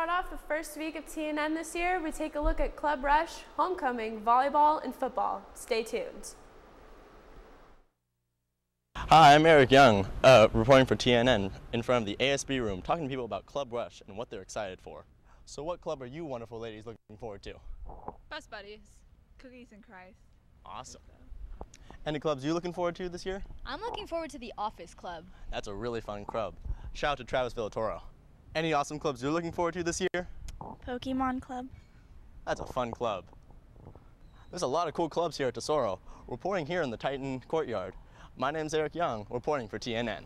start off the first week of TNN this year, we take a look at Club Rush, homecoming, volleyball, and football. Stay tuned. Hi, I'm Eric Young, reporting for TNN in front of the ASB room, talking to people about Club Rush and what they're excited for. So what club are you wonderful ladies looking forward to? Best Buddies, Cookies and Christ. Awesome. Any clubs you looking forward to this year? I'm looking forward to the Office Club. That's a really fun club. Shout out to Travis Villatoro. Any awesome clubs you're looking forward to this year? Pokemon Club. That's a fun club. There's a lot of cool clubs here at Tesoro. Reporting here in the Titan Courtyard. My name's Eric Young, reporting for TNN.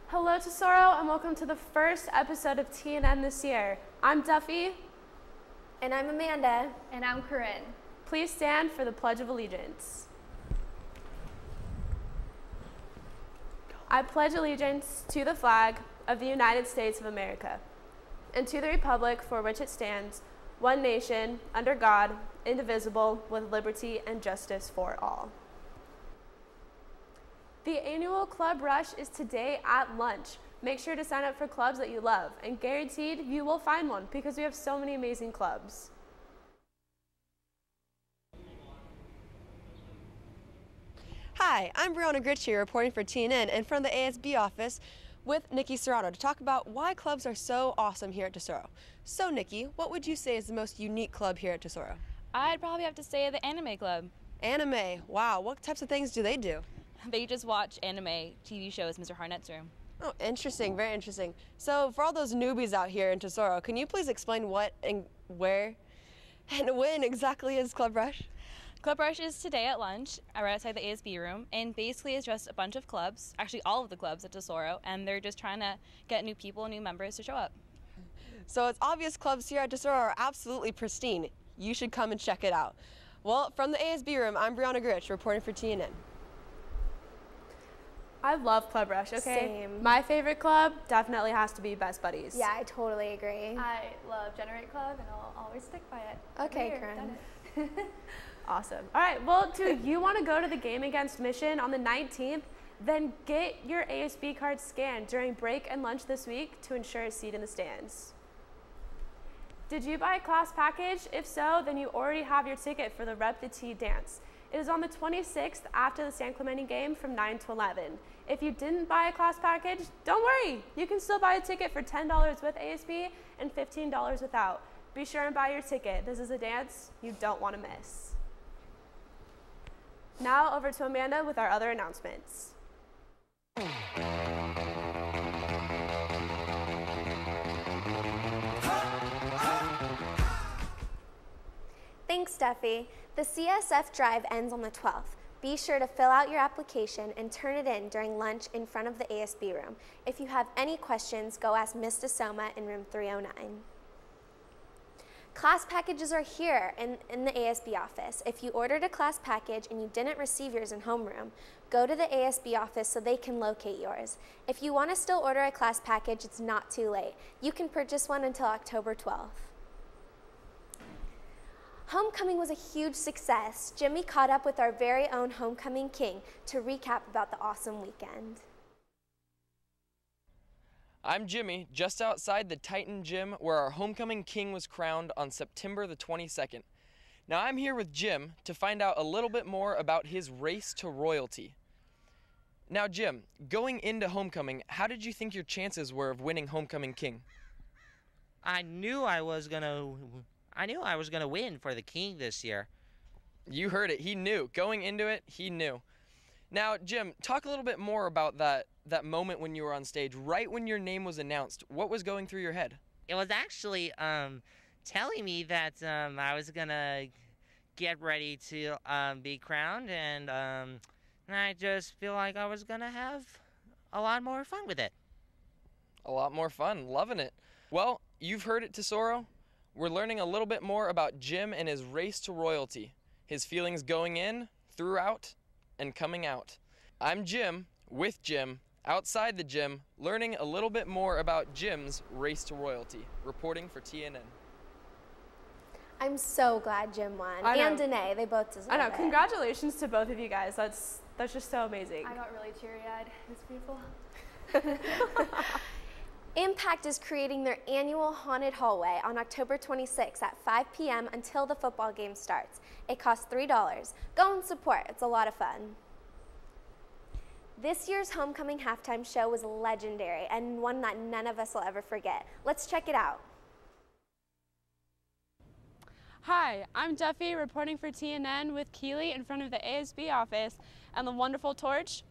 Hello Tesoro, and welcome to the first episode of TNN this year. I'm Duffy. And I'm Amanda. And I'm Corinne. Please stand for the Pledge of Allegiance. I pledge allegiance to the flag of the United States of America, and to the republic for which it stands, one nation, under God, indivisible, with liberty and justice for all. The annual Club Rush is today at lunch. Make sure to sign up for clubs that you love, and guaranteed you will find one because we have so many amazing clubs. Hi, I'm Brianna Gritch here reporting for TNN and from the ASB office with Nikki Serrano to talk about why clubs are so awesome here at Tesoro. So Nikki, what would you say is the most unique club here at Tesoro? I'd probably have to say the Anime Club. Anime, wow, what types of things do they do? They just watch anime TV shows, Mr. Harnett's room. Oh, interesting, very interesting. So for all those newbies out here in Tesoro, can you please explain what and where and when exactly is Club Rush? Club Rush is today at lunch, right outside the ASB room, and basically it's just a bunch of clubs, actually all of the clubs at Tesoro, and they're just trying to get new people, new members to show up. So it's obvious clubs here at Tesoro are absolutely pristine. You should come and check it out. Well, from the ASB room, I'm Brianna Gritch reporting for TNN. I love Club Rush, okay? Same. My favorite club definitely has to be Best Buddies. Yeah, I totally agree. I love Generate Club, and I'll always stick by it. Okay, Corinne. Awesome. All right, well, do you want to go to the game against Mission on the 19th? Then get your ASB card scanned during break and lunch this week to ensure a seat in the stands. Did you buy a class package? If so, then you already have your ticket for the Rep the T dance. It is on the 26th after the San Clemente game from 9 to 11. If you didn't buy a class package, don't worry. You can still buy a ticket for $10 with ASB and $15 without. Be sure and buy your ticket. This is a dance you don't want to miss. Now over to Amanda with our other announcements. Thanks, Duffy. The CSF drive ends on the 12th. Be sure to fill out your application and turn it in during lunch in front of the ASB room. If you have any questions, go ask Ms. DeSoma in room 309. Class packages are here in the ASB office. If you ordered a class package and you didn't receive yours in homeroom, go to the ASB office so they can locate yours. If you want to still order a class package, it's not too late. You can purchase one until October 12th. Homecoming was a huge success. Jimmy caught up with our very own Homecoming King to recap about the awesome weekend. I'm Jimmy, just outside the Titan Gym where our Homecoming King was crowned on September the 22nd. Now I'm here with Jim to find out a little bit more about his race to royalty. Now Jim, going into Homecoming, how did you think your chances were of winning Homecoming King? I knew I was gonna win for the king this year. You heard it, he knew. Going into it, he knew. Now, Jim, talk a little bit more about that moment when you were on stage, right when your name was announced. What was going through your head? It was actually telling me that I was gonna get ready to be crowned, and I just feel like I was gonna have a lot more fun with it. A lot more fun, loving it. Well, you've heard it, Tesoro. We're learning a little bit more about Jim and his race to royalty, his feelings going in, throughout, and coming out. I'm Jim, with Jim, outside the gym, learning a little bit more about Jim's race to royalty, reporting for TNN. I'm so glad Jim won. And Danae, they both deserve it. I know, congratulations to both of you guys. That's just so amazing. I got really teary-eyed. It's beautiful. Impact is creating their annual haunted hallway on October 26th at 5 p.m. until the football game starts. It costs $3. Go and support. It's a lot of fun. This year's homecoming halftime show was legendary and one that none of us will ever forget. Let's check it out. Hi, I'm Duffy reporting for TNN with Keely in front of the ASB office and the wonderful torch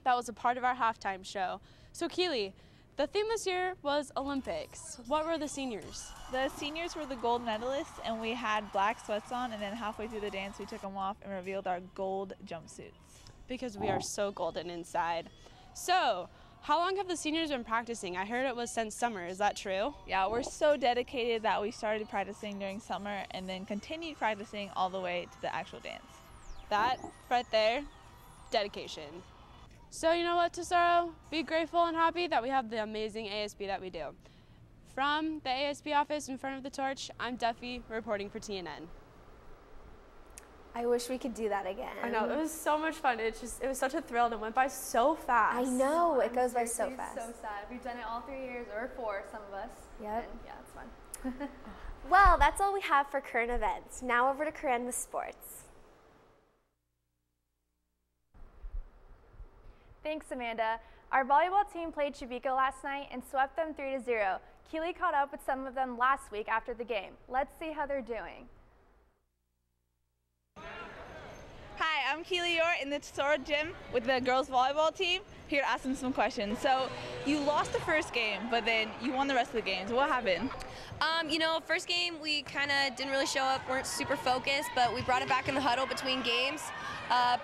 that was a part of our halftime show. So Keely, the theme this year was Olympics. What were the seniors? The seniors were the gold medalists, and we had black sweats on, and then halfway through the dance we took them off and revealed our gold jumpsuits. Because we are so golden inside. So, how long have the seniors been practicing? I heard it was since summer. Is that true? Yeah, we're so dedicated that we started practicing during summer and then continued practicing all the way to the actual dance. That right there, dedication. So you know what, Tesoro? Be grateful and happy that we have the amazing ASB that we do. From the ASB office in front of the torch, I'm Duffy reporting for TNN. I wish we could do that again. I know, it was so much fun. It was such a thrill and it went by so fast. I know, it goes by so fast. So sad. We've done it all 3 years, or 4, some of us. Yep. And yeah, it's fun. Well, that's all we have for current events. Now over to Corinne with sports. Thanks, Amanda. Our volleyball team played Chibico last night and swept them 3-0. Keely caught up with some of them last week after the game. Let's see how they're doing. Hi, I'm Keely Orr in the Tesoro gym with the girls volleyball team, here to ask them some questions. So, you lost the first game, but then you won the rest of the games. What happened? First game we kind of didn't really show up, weren't super focused, but we brought it back in the huddle between games,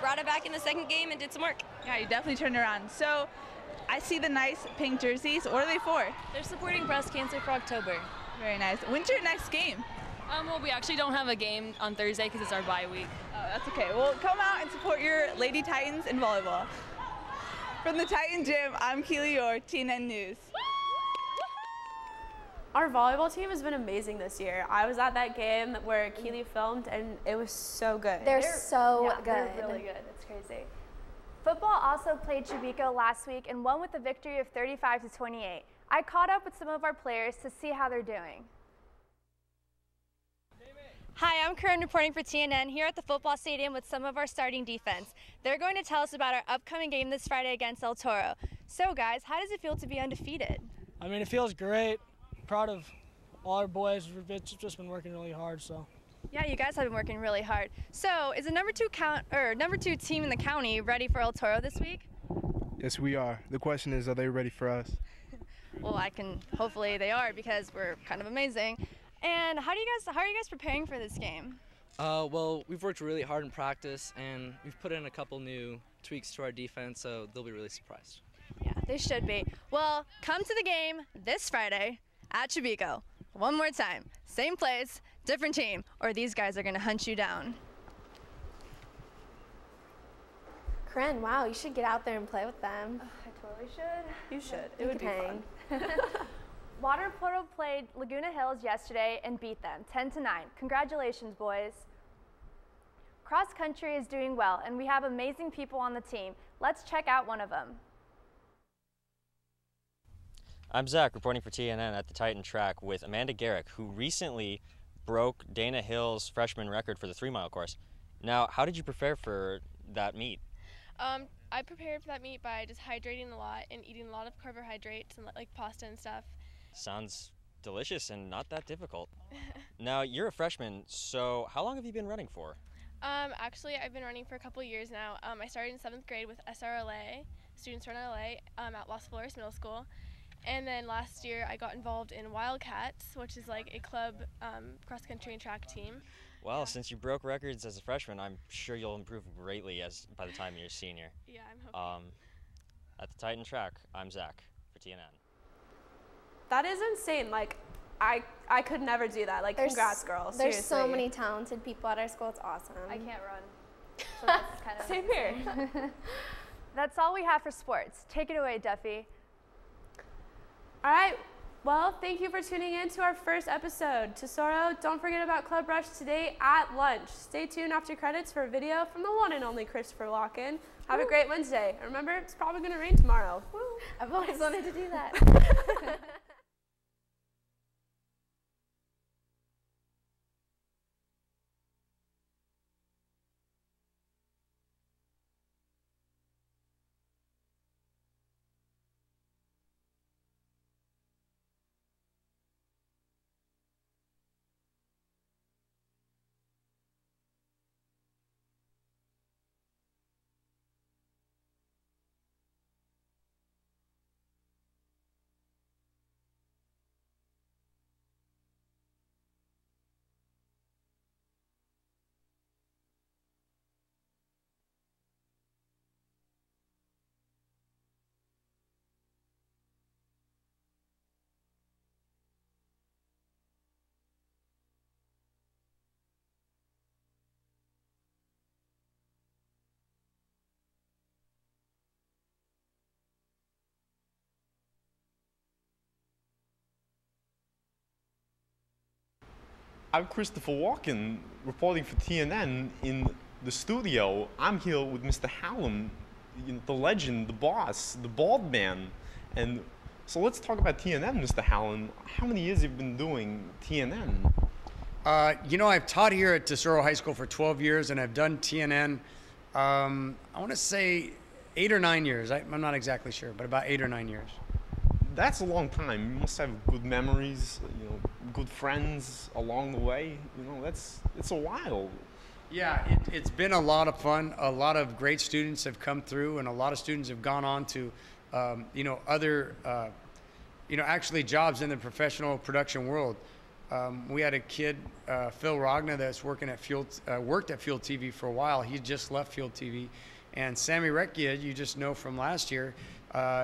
brought it back in the second game and did some work. Yeah, you definitely turned around. So, I see the nice pink jerseys. What are they for? They're supporting breast cancer for October. Very nice. When's your next game? Well, we actually don't have a game on Thursday because it's our bye week. Oh, that's okay. Well, come out and support your Lady Titans in volleyball. From the Titan Gym, I'm Keely Orr, TNN News. Our volleyball team has been amazing this year. I was at that game where Keely filmed and it was so good. They're so good. They're really good. It's crazy. Football also played Chibico last week and won with a victory of 35-28. I caught up with some of our players to see how they're doing. Hi, I'm Corinne reporting for TNN here at the football stadium with some of our starting defense. They're going to tell us about our upcoming game this Friday against El Toro. So guys, how does it feel to be undefeated? I mean, it feels great. Proud of all our boys. We've just been working really hard, so. Yeah, you guys have been working really hard. So, is the number two team in the county ready for El Toro this week? Yes, we are. The question is, are they ready for us? Well, hopefully they are because we're kind of amazing. And how are you guys preparing for this game? Well, we've worked really hard in practice and we've put in a couple new tweaks to our defense, so they'll be really surprised. Yeah, they should be. Well, come to the game this Friday at Chibico. One more time, same place, different team, or these guys are gonna hunt you down. Corinne, wow, you should get out there and play with them. I totally should. You should. It would be fun. Water Polo played Laguna Hills yesterday and beat them 10-9. Congratulations, boys. Cross country is doing well, and we have amazing people on the team. Let's check out one of them. I'm Zach, reporting for TNN at the Titan track with Amanda Garrick, who recently broke Dana Hill's freshman record for the 3-mile course. Now, how did you prepare for that meet? I prepared for that meet by just hydrating a lot and eating a lot of carbohydrates and like pasta and stuff. Sounds delicious and not that difficult. Now, you're a freshman, so how long have you been running for? Actually, I've been running for a couple years now. I started in 7th grade with SRLA, Students Run LA, at Las Flores Middle School. And then last year, I got involved in Wildcats, which is like a club cross-country and track team. Well, since you broke records as a freshman, I'm sure you'll improve greatly by the time you're a senior. Yeah, I'm hoping. At the Titan track, I'm Zach for TNN. That is insane. Like, I could never do that. Like, congrats, girls. There's Seriously. so many talented people at our school. It's awesome. I can't run. So that's kind of Same here. That's all we have for sports. Take it away, Duffy. All right. Well, thank you for tuning in to our first episode. Tesoro, don't forget about Club Rush today at lunch. Stay tuned after credits for a video from the one and only Christopher Locken. Have a great Wednesday. And remember, it's probably going to rain tomorrow. Woo. I've always wanted to do that. I'm Christopher Walken, reporting for TNN in the studio. I'm here with Mr. Hallam, the legend, the boss, the bald man. And so let's talk about TNN, Mr. Hallam. How many years have you been doing TNN? You know, I've taught here at Tesoro High School for 12 years, and I've done TNN, I want to say 8 or 9 years. I'm not exactly sure, but about 8 or 9 years. That's a long time. You must have good memories, good friends along the way. It's a while. Yeah, it's been a lot of fun. A lot of great students have come through, and a lot of students have gone on to, other, actually jobs in the professional production world. We had a kid, Phil Rogna, that's worked at Fuel TV for a while. He just left Fuel TV. And Sammy Recchia, you just know from last year,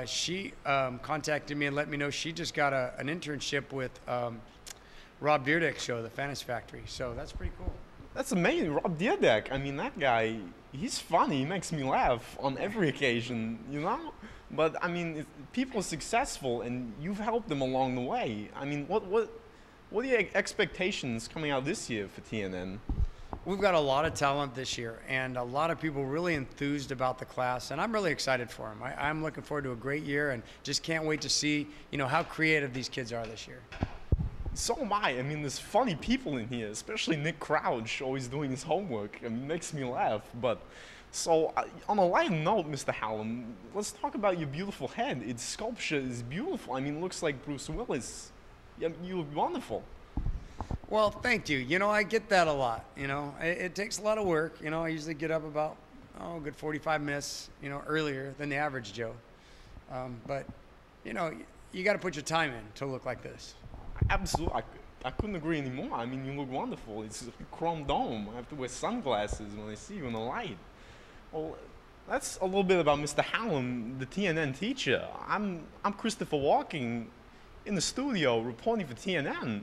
she contacted me and let me know she just got an internship with Rob Dyrdek's show, The Fantasy Factory. So that's pretty cool. That's amazing. Rob Dyrdek, I mean, that guy, he's funny. He makes me laugh on every occasion, But, I mean, people are successful, and you've helped them along the way. I mean, what are your expectations coming out this year for TNN? We've got a lot of talent this year, and a lot of people really enthused about the class, and I'm really excited for them. I'm looking forward to a great year, and just can't wait to see, how creative these kids are this year. So am I. I mean, there's funny people in here, especially Nick Crouch, always doing his homework. It makes me laugh. But so, on a lighter note, Mr. Hallam, let's talk about your beautiful head. Its sculpture is beautiful. I mean, it looks like Bruce Willis. You look wonderful. Well, thank you. I get that a lot. It takes a lot of work. I usually get up about, a good 45 minutes, earlier than the average Joe. But, you got to put your time in to look like this. Absolutely. I couldn't agree anymore. I mean, you look wonderful. It's a chrome dome. I have to wear sunglasses when I see you in the light. Well, that's a little bit about Mr. Hallam, the TNN teacher. I'm Christopher Walken in the studio reporting for TNN.